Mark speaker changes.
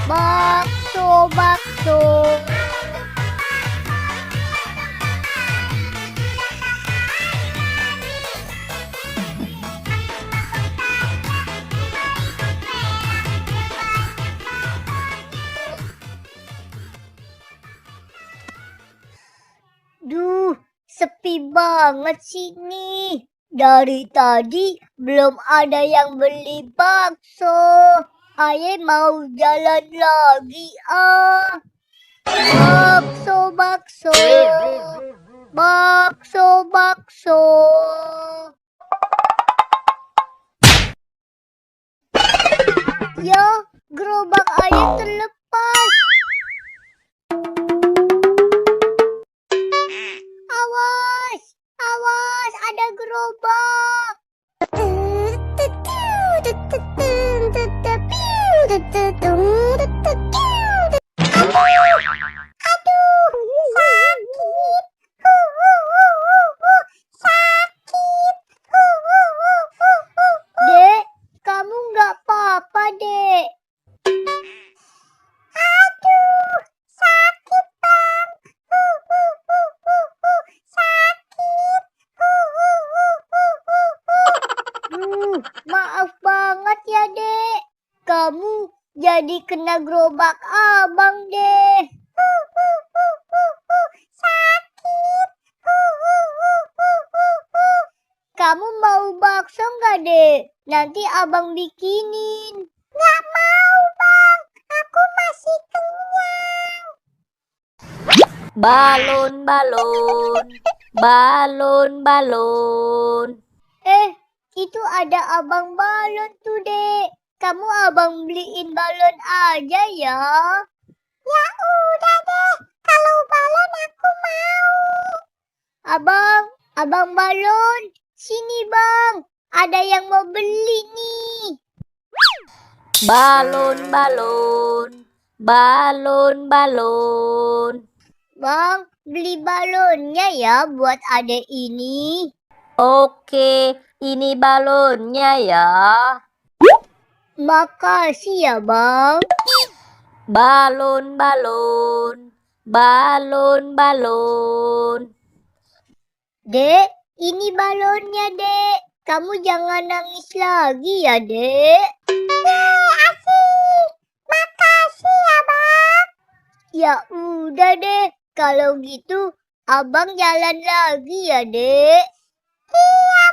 Speaker 1: Bakso, bakso. Duh, sepi banget sini. Dari tadi belum ada yang beli bakso. Aye mau jalan lagi ah. Bakso, bakso. Bakso, bakso. Ya, gerobak Aye terlepas. Awas, awas, ada gerobak. Dek, kamu nggak apa-apa, Dek. Aduh, sakit bang. Sakit. Maaf banget ya, Dek. Kamu jadi kena gerobak abang deh. Sakit. Kamu mau bakso nggak, Dek? Nanti abang bikinin. Nggak mau, Bang. Aku masih kenyang.
Speaker 2: Balon, balon, balon, balon.
Speaker 1: Itu ada abang balon tuh, Dek. Kamu abang beliin balon aja ya. Ya udah deh, kalau balon aku mau. Abang balon, sini bang. Ada yang mau beli nih.
Speaker 2: Balon, balon, balon, balon.
Speaker 1: Bang, beli balonnya ya buat adek ini.
Speaker 2: Oke, ini balonnya ya.
Speaker 1: Makasih ya, Bang.
Speaker 2: Balon, balon, balon, balon.
Speaker 1: Dek, ini balonnya, Dek. Kamu jangan nangis lagi ya, Dek. Asik. Makasih ya, Bang. Ya udah deh, kalau gitu Abang jalan lagi ya, Dek. Iya,